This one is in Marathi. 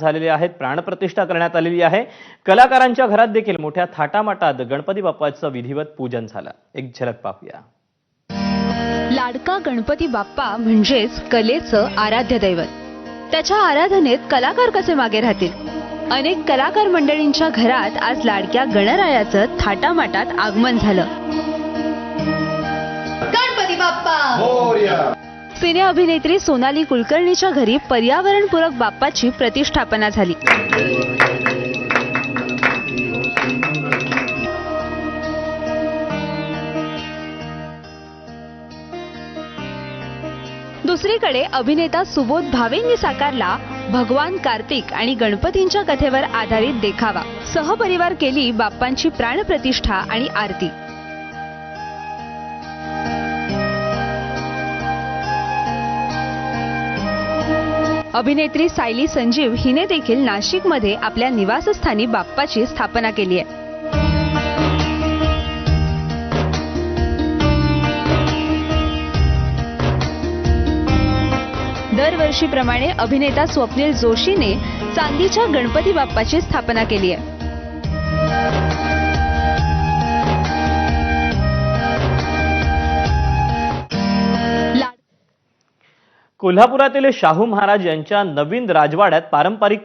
झालेले आहेत, प्राणप्रतिष्ठा करण्यात आलेली आहे। कलाकारांच्या घरात देखील मोठ्या थाटामाटात गणपती बाप्पाचं विधिवत पूजन झालं। एक झलक पाहूया। लाडका गणपती बाप्पा म्हणजेच कलेचं आराध्य दैवत। त्याच्या आराधनेत कलाकार कसे मागे राहतील। अनेक कलाकार मंडळींच्या घरात आज लाडक्या गणरायाचं थाटामाटात आगमन झालं। गणपती बाप्पा मोरया। सिने अभिनेत्री सोनाली कुलकर्णीच्या घरी पर्यावरणपूरक बाप्पाची प्रतिष्ठापना झाली। दुसरीकडे अभिनेता सुबोध भावेंनी साकारला भगवान कार्तिक आणि गणपतींच्या कथेवर आधारित देखावा। सहपरिवार केली बाप्पांची प्राणप्रतिष्ठा आणि आरती। अभिनेत्री सायली संजीव हिने देखील नाशिकमध्ये आपल्या निवासस्थानी बाप्पाची स्थापना केली आहे। दरवर्षीप्रमाणे अभिनेता स्वप्नील जोशीने चांदीच्या गणपती बाप्पाची स्थापना केली आहे। कोल्हापुरातील शाहू महाराज यांच्या नवीन राजवाड्यात पारंपरिक